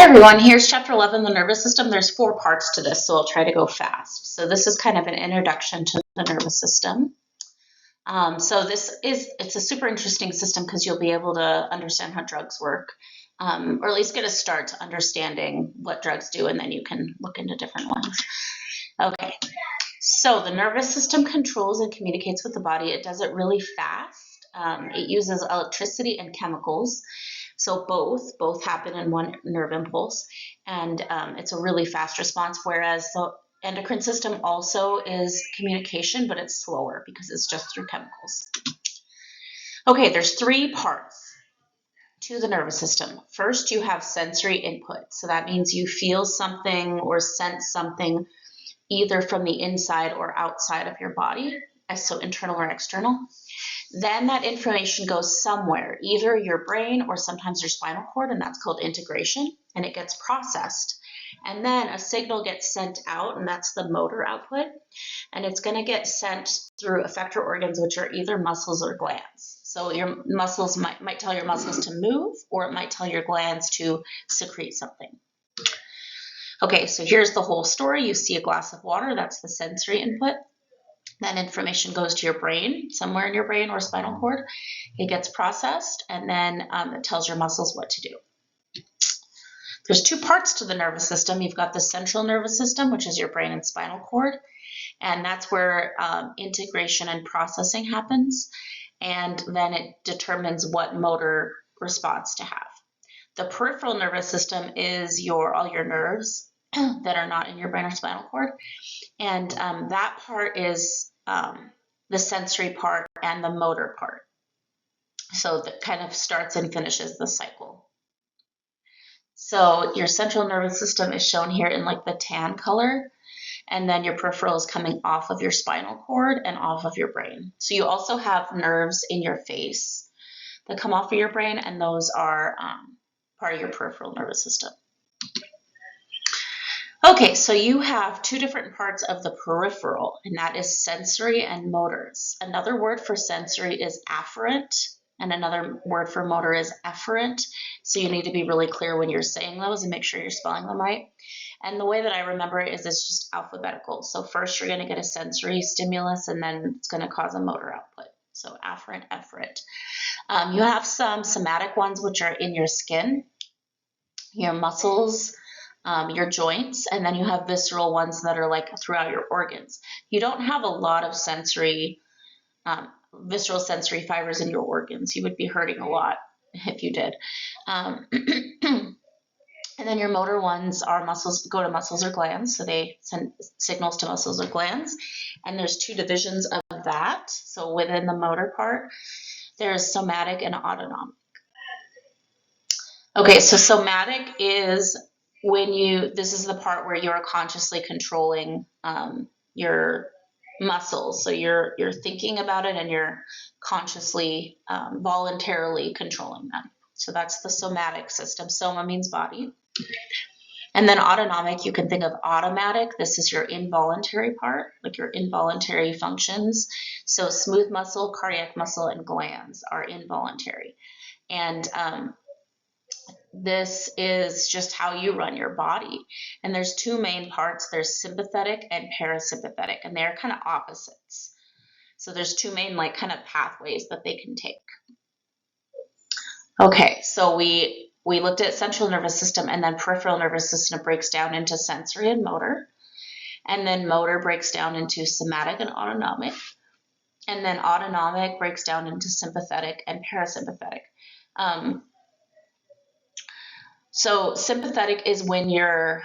Hi everyone, here's chapter 11, the nervous system. There's 4 parts to this, so I'll try to go fast. So this is kind of an introduction to the nervous system. It's a super interesting system because you'll be able to understand how drugs work, or at least get a start to understanding what drugs do, and then you can look into different ones. Okay, so the nervous system controls and communicates with the body. It does it really fast. It uses electricity and chemicals. So both happen in one nerve impulse, and it's a really fast response, whereas the endocrine system also is communication, but it's slower because it's just through chemicals. Okay, there's 3 parts to the nervous system. First, you have sensory input. So that means you feel something or sense something either from the inside or outside of your body, so internal or external. Then that information goes somewhere, either your brain or sometimes your spinal cord, and that's called integration, and it gets processed. And then a signal gets sent out, and that's the motor output, and it's going to get sent through effector organs, which are either muscles or glands. So your muscles might tell your muscles to move, or it might tell your glands to secrete something. Okay, so here's the whole story. You see a glass of water, that's the sensory input. That information goes to your brain, somewhere in your brain or spinal cord. It gets processed, and then it tells your muscles what to do. There's 2 parts to the nervous system. You've got the central nervous system, which is your brain and spinal cord, and that's where integration and processing happens, and then it determines what motor response to have. The peripheral nervous system is all your nerves that are not in your brain or spinal cord, and that part is the sensory part and the motor part. So that kind of starts and finishes the cycle. So your central nervous system is shown here in like the tan color, and then your peripheral is coming off of your spinal cord and off of your brain. So you also have nerves in your face that come off of your brain, and those are part of your peripheral nervous system. Okay, so you have 2 different parts of the peripheral, and that is sensory and motors. Another word for sensory is afferent, and another word for motor is efferent. So you need to be really clear when you're saying those and make sure you're spelling them right. And the way that I remember it is it's just alphabetical. So first you're going to get a sensory stimulus, and then it's going to cause a motor output. So afferent, efferent. You have some somatic ones, which are in your skin, your muscles, your joints, and then you have visceral ones that are like throughout your organs. You don't have a lot of visceral sensory fibers in your organs. You would be hurting a lot if you did. And then your motor ones are go to muscles or glands, so they send signals to muscles or glands. And there's 2 divisions of that. So within the motor part, there's somatic and autonomic. Okay, so somatic is this is the part where you're consciously controlling your muscles. So you're thinking about it, and you're consciously, voluntarily controlling them. So that's the somatic system. Soma means body. And then autonomic, you can think of automatic. This is your involuntary part, like your involuntary functions. So smooth muscle, cardiac muscle, and glands are involuntary. And this is just how you run your body. And there's 2 main parts. There's sympathetic and parasympathetic, and they're kind of opposites. So there's 2 main kind of pathways that they can take. Okay, so we looked at central nervous system, and then peripheral nervous system breaks down into sensory and motor. And then motor breaks down into somatic and autonomic. And then autonomic breaks down into sympathetic and parasympathetic. So sympathetic is when your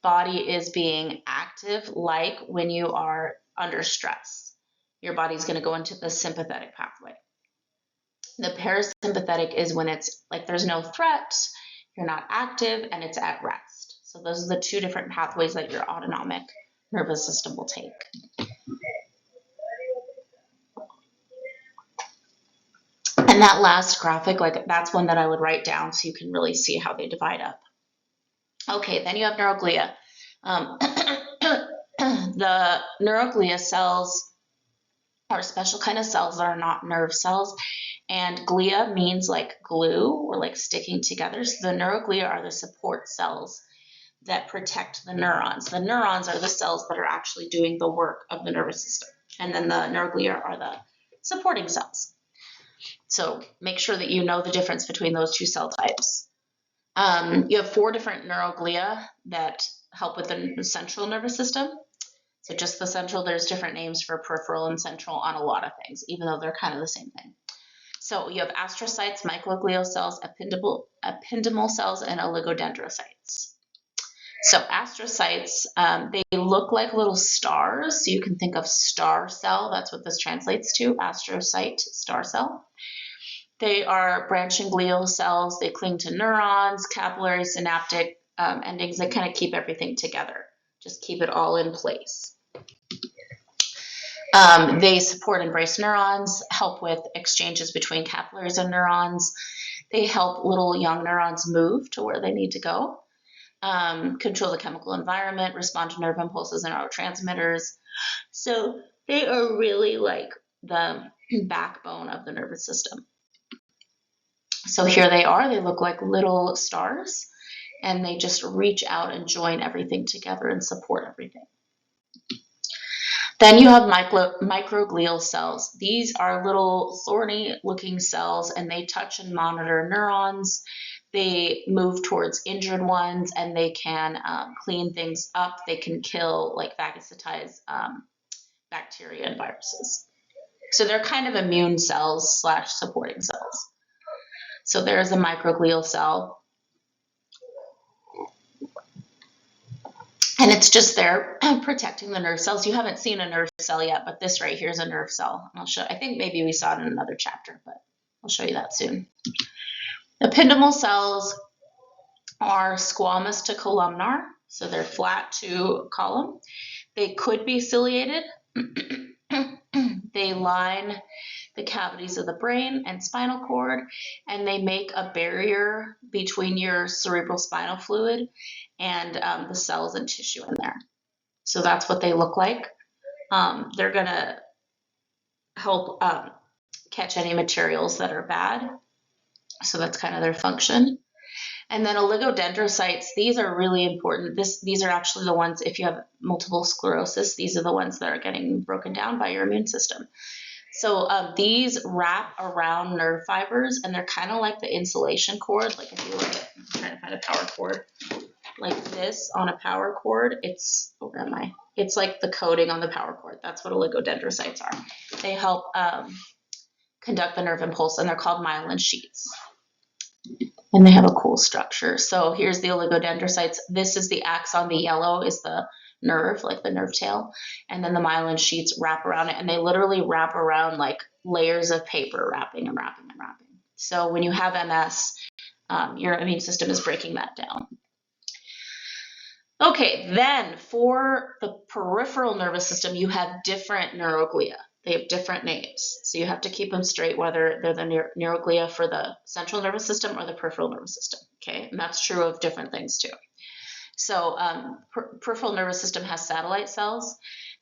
body is being active, like when you are under stress. Your body's going to go into the sympathetic pathway. The parasympathetic is when it's like there's no threat, you're not active, and it's at rest. So those are the 2 different pathways that your autonomic nervous system will take. And that last graphic, that's one that I would write down so you can really see how they divide up. Okay, then you have neuroglia. The neuroglia cells are special kind of cells that are not nerve cells. And glia means like glue or like sticking together. So the neuroglia are the support cells that protect the neurons. The neurons are the cells that are actually doing the work of the nervous system. And then the neuroglia are the supporting cells. So make sure that you know the difference between those two cell types. You have 4 different neuroglia that help with the central nervous system. So just the central, there's different names for peripheral and central on a lot of things, even though they're kind of the same thing. So you have astrocytes, microglial cells, ependymal cells, and oligodendrocytes. So astrocytes, they look like little stars. So you can think of star cell. That's what this translates to, astrocyte, star cell. They are branching glial cells. They cling to neurons, capillary, synaptic endings that kind of keep everything together. Just keep it all in place. They support and brace neurons, help with exchanges between capillaries and neurons. They help little young neurons move to where they need to go. Control the chemical environment, respond to nerve impulses and neurotransmitters. So they are really like the backbone of the nervous system. So here they are. They look like little stars, and they just reach out and join everything together and support everything. Then you have microglial cells. These are little thorny looking cells, and they touch and monitor neurons. They move towards injured ones, and they can clean things up. They can kill, like phagocytize bacteria and viruses. So they're kind of immune cells / supporting cells. So there's a microglial cell. And it's just there protecting the nerve cells. You haven't seen a nerve cell yet, but this right here is a nerve cell. I'll show. I think maybe we saw it in another chapter, but I'll show you that soon. Ependymal cells are squamous to columnar, so they're flat to column. They could be ciliated. They line the cavities of the brain and spinal cord, and they make a barrier between your cerebral spinal fluid and the cells and tissue in there. So that's what they look like. They're going to help catch any materials that are bad. So that's kind of their function. And then oligodendrocytes, these are really important. These are actually the ones, if you have multiple sclerosis, these are the ones that are getting broken down by your immune system. So these wrap around nerve fibers, and they're kind of like the insulation cord. Like if you look at, I'm trying to find a power cord, like this on a power cord, it's, where am I? It's like the coating on the power cord. That's what oligodendrocytes are. They help conduct the nerve impulse, and they're called myelin sheets. And they have a cool structure. So here's the oligodendrocytes. This is the axon. The yellow is the nerve, like the nerve tail. And then the myelin sheets wrap around it. And they literally wrap around like layers of paper, wrapping and wrapping and wrapping. So when you have MS, your immune system is breaking that down. Okay, then for the peripheral nervous system, you have different neuroglia. They have different names. So you have to keep them straight, whether they're the neuroglia for the central nervous system or the peripheral nervous system. Okay, and that's true of different things too. So peripheral nervous system has satellite cells.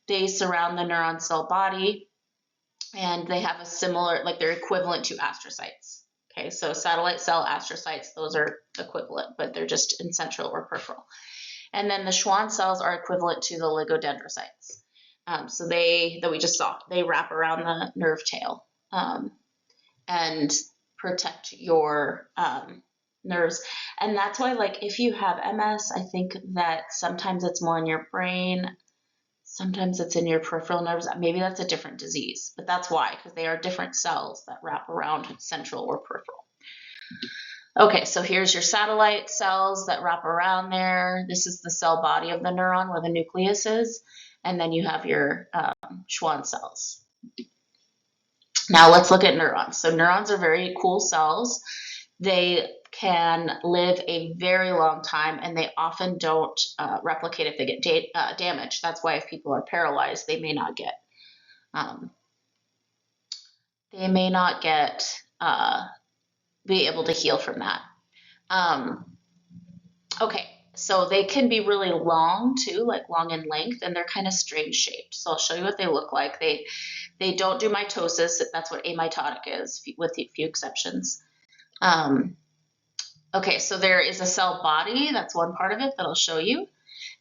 They surround the neuron cell body, and they have a similar, like they're equivalent to astrocytes. Okay, so satellite cell, astrocytes, those are equivalent, but they're just in central or peripheral. And then the Schwann cells are equivalent to the oligodendrocytes. So that we just saw, they wrap around the nerve tail and protect your nerves. And that's why, like, if you have MS, I think that sometimes it's more in your brain, sometimes it's in your peripheral nerves. Maybe that's a different disease, but that's why, because they are different cells that wrap around central or peripheral. Okay, so here's your satellite cells that wrap around there. This is the cell body of the neuron where the nucleus is. And then you have your Schwann cells. Now let's look at neurons. So neurons are very cool cells. They can live a very long time, and they often don't replicate if they get damaged. That's why if people are paralyzed, they may not get be able to heal from that. Okay, So they can be really long too, like long in length, and they're kind of strange shaped. So I'll show you what they look like. They don't do mitosis. That's what amitotic is, with a few exceptions. Okay, so there is a cell body. That's one part of it that I'll show you.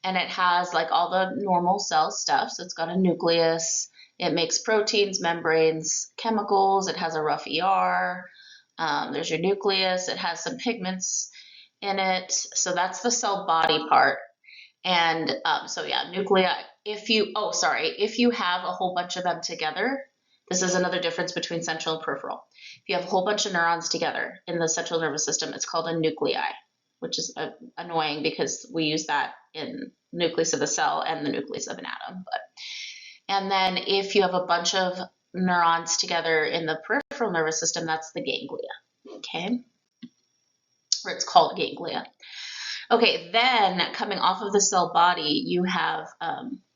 And it has like all the normal cell stuff. So it's got a nucleus. It makes proteins, membranes, chemicals. It has a rough ER. There's your nucleus. It has some pigments in it. So that's the cell body part. And so yeah, nuclei. If you have a whole bunch of them together, this is another difference between central and peripheral. If you have a whole bunch of neurons together in the central nervous system, it's called a nuclei, which is annoying because we use that in nucleus of a cell and the nucleus of an atom. And then if you have a bunch of neurons together in the peripheral nervous system, that's the ganglia, okay? Or it's called ganglia. Okay, then coming off of the cell body, you have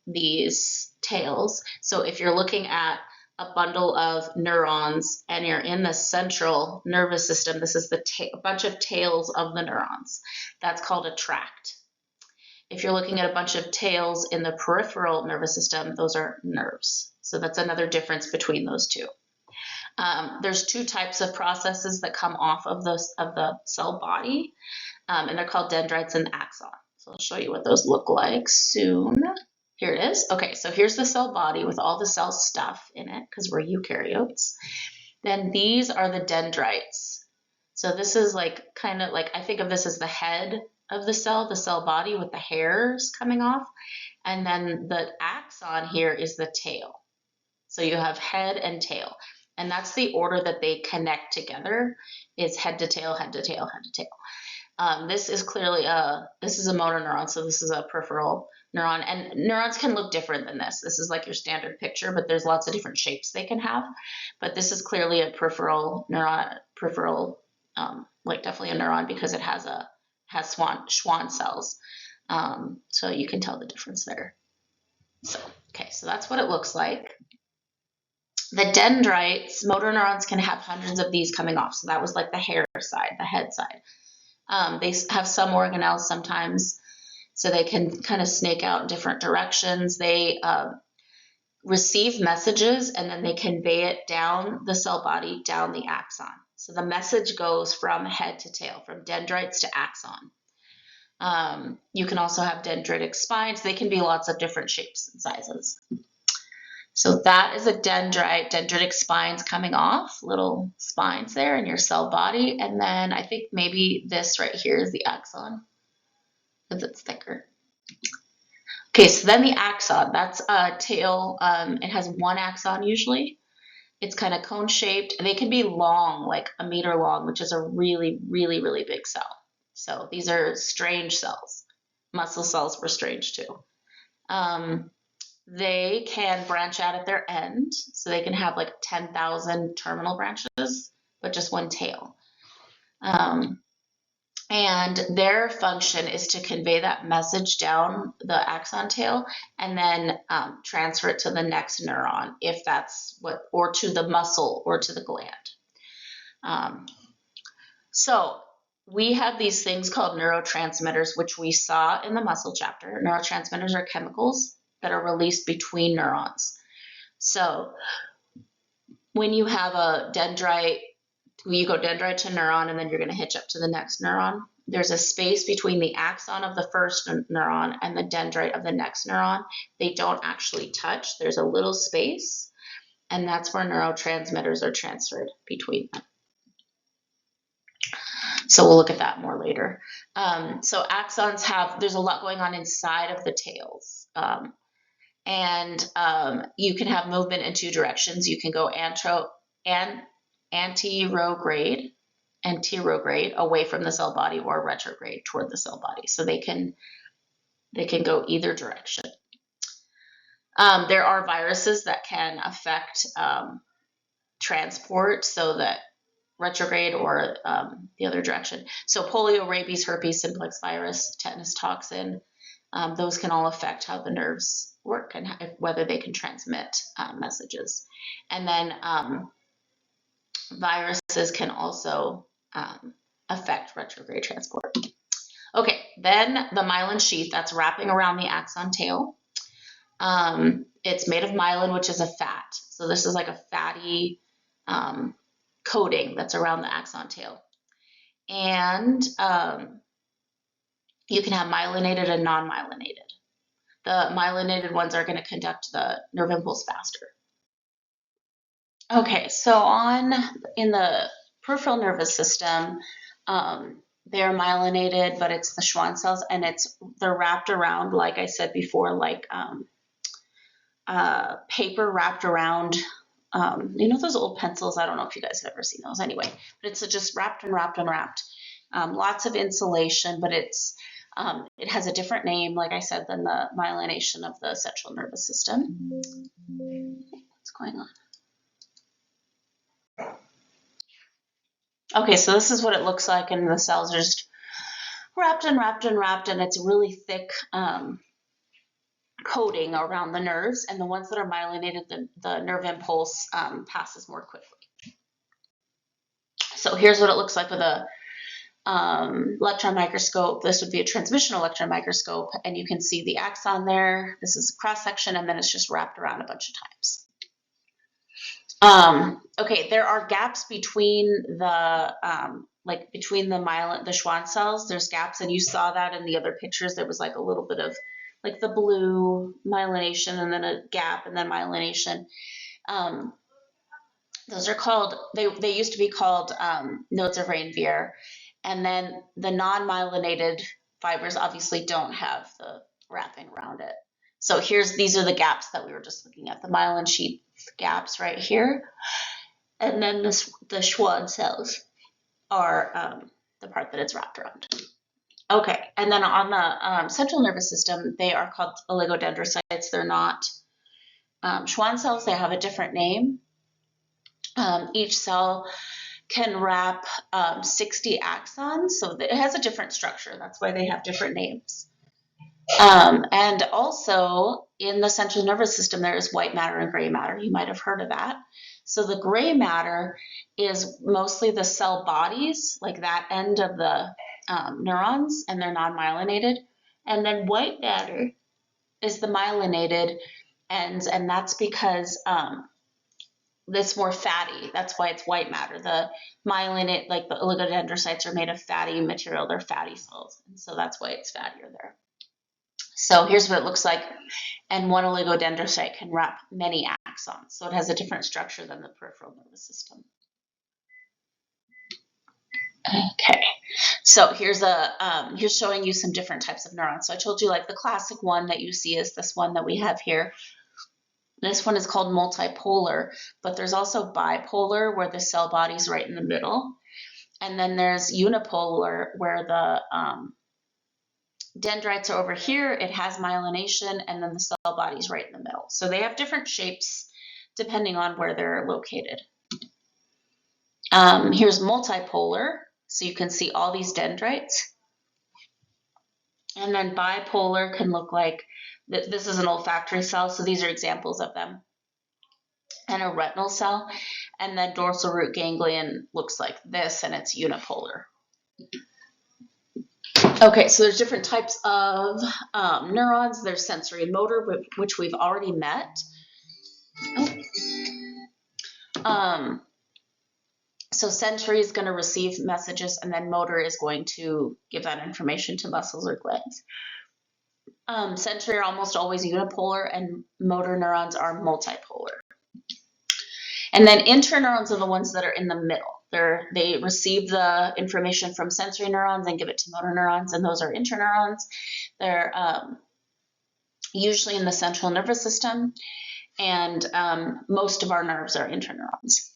these tails. So if you're looking at a bundle of neurons and you're in the central nervous system, this is a bunch of tails of the neurons. That's called a tract. If you're looking at a bunch of tails in the peripheral nervous system, those are nerves. So that's another difference between those two. There's two types of processes that come off of the cell body, and they're called dendrites and axon. So I'll show you what those look like soon. Here it is. Okay, so here's the cell body with all the cell stuff in it, because we're eukaryotes. Then these are the dendrites. So this is like kind of like, I think of this as the head of the cell body with the hairs coming off. And then the axon here is the tail. So you have head and tail. And that's the order that they connect together, is head to tail, head to tail, head to tail. This is clearly this is a motor neuron, so this is a peripheral neuron. And neurons can look different than this. This is like your standard picture, but there's lots of different shapes they can have. But this is clearly a peripheral neuron, like definitely a neuron, because it has Schwann cells. So you can tell the difference there. So, okay, so that's what it looks like. The dendrites, motor neurons can have hundreds of these coming off. So that was like the hair side, the head side. They have some organelles sometimes, so they can kind of snake out in different directions. They receive messages and then they convey it down the cell body, down the axon. So the message goes from head to tail, from dendrites to axon. You can also have dendritic spines. They can be lots of different shapes and sizes. So that is a dendritic spines coming off, little spines there in your cell body. And then I think maybe this right here is the axon, because it's thicker. Okay, so then the axon, that's a tail. It has one axon usually. It's kind of cone shaped. They can be long, like a meter long, which is a really, really, really big cell. So these are strange cells. Muscle cells were strange too. They can branch out at their end, so they can have like 10,000 terminal branches, but just one tail. And their function is to convey that message down the axon tail and then transfer it to the next neuron, if that's what, or to the muscle or to the gland. So we have these things called neurotransmitters, which we saw in the muscle chapter. Neurotransmitters are chemicals that are released between neurons. So when you have a dendrite, you go dendrite to neuron, and then you're going to hitch up to the next neuron. There's a space between the axon of the first neuron and the dendrite of the next neuron. They don't actually touch. There's a little space, and that's where neurotransmitters are transferred between them. So we'll look at that more later. So axons there's a lot going on inside of the tails. And you can have movement in two directions. You can go anterograde away from the cell body, or retrograde toward the cell body. So they can go either direction. There are viruses that can affect transport, so that retrograde or the other direction. So polio, rabies, herpes simplex virus, tetanus toxin, those can all affect how the nerves work and whether they can transmit messages. And then viruses can also affect retrograde transport. Okay, then the myelin sheath that's wrapping around the axon tail. It's made of myelin, which is a fat. So this is like a fatty coating that's around the axon tail. And you can have myelinated and non-myelinated. The myelinated ones are going to conduct the nerve impulse faster. Okay, so in the peripheral nervous system, they're myelinated, but it's the Schwann cells, and they're wrapped around, like I said before, like paper wrapped around. You know those old pencils? I don't know if you guys have ever seen those. Anyway, but it's just wrapped and wrapped and wrapped. Lots of insulation, but it has a different name, like I said, than the myelination of the central nervous system. What's going on? Okay, so this is what it looks like, and the cells are just wrapped and wrapped and wrapped, and it's really thick coating around the nerves, and the ones that are myelinated, the nerve impulse passes more quickly. So here's what it looks like with a electron microscope. This would be a transmission electron microscope, and you can see the axon there. This is a cross section, and then it's just wrapped around a bunch of times. Okay, there are gaps between the the Schwann cells. There's gaps, and you saw that in the other pictures. There was like a little bit of like the blue myelination, and then a gap, and then myelination. Those are called, they used to be called nodes of Ranvier. And then the non-myelinated fibers obviously don't have the wrapping around it. So these are the gaps that we were just looking at, the myelin sheath gaps right here. And then the Schwann cells are the part that it's wrapped around. Okay, and then on the central nervous system, they are called oligodendrocytes. They're not Schwann cells. They have a different name. Each cell can wrap 60 axons, so it has a different structure. That's why they have different names. And also in the central nervous system, there is white matter and gray matter. You might have heard of that. So the gray matter is mostly the cell bodies, like that end of the neurons, and they're non-myelinated. And then white matter is the myelinated ends, and that's because it's more fatty. That's why it's white matter. The myelinate, like the oligodendrocytes, are made of fatty material. They're fatty cells, and so that's why it's fattier there. So here's what it looks like, and one oligodendrocyte can wrap many axons, so it has a different structure than the peripheral nervous system. Okay, so here's showing you some different types of neurons. So I told you, like, the classic one that you see is this one that we have here. This one is called multipolar, but there's also bipolar, where the cell body's right in the middle. And then there's unipolar, where the dendrites are over here. It has myelination, and then the cell body's right in the middle. So they have different shapes depending on where they're located. Here's multipolar, so you can see all these dendrites. And then bipolar can look like, this is an olfactory cell, so these are examples of them. And a retinal cell, and then dorsal root ganglion looks like this, and it's unipolar. Okay, so there's different types of neurons. There's sensory and motor, which we've already met. So sensory is going to receive messages, and then motor is going to give that information to muscles or glands. Sensory are almost always unipolar, and motor neurons are multipolar. And then interneurons are the ones that are in the middle. They receive the information from sensory neurons and give it to motor neurons, and those are interneurons. They're usually in the central nervous system, and most of our nerves are interneurons.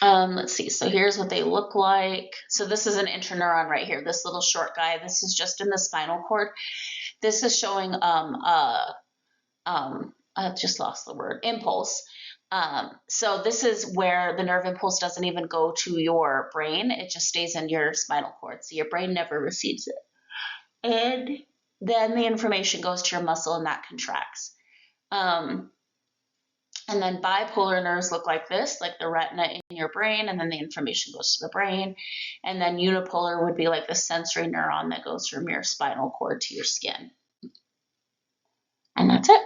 Let's see, so here's what they look like. So this is an interneuron right here, this little short guy. This is just in the spinal cord. This is showing I just lost the word, impulse. So this is where the nerve impulse doesn't even go to your brain. It just stays in your spinal cord. So your brain never receives it. And then the information goes to your muscle, and that contracts. And then bipolar nerves look like this, like the retina in your brain, and then the information goes to the brain. And then unipolar would be like the sensory neuron that goes from your spinal cord to your skin. And that's it.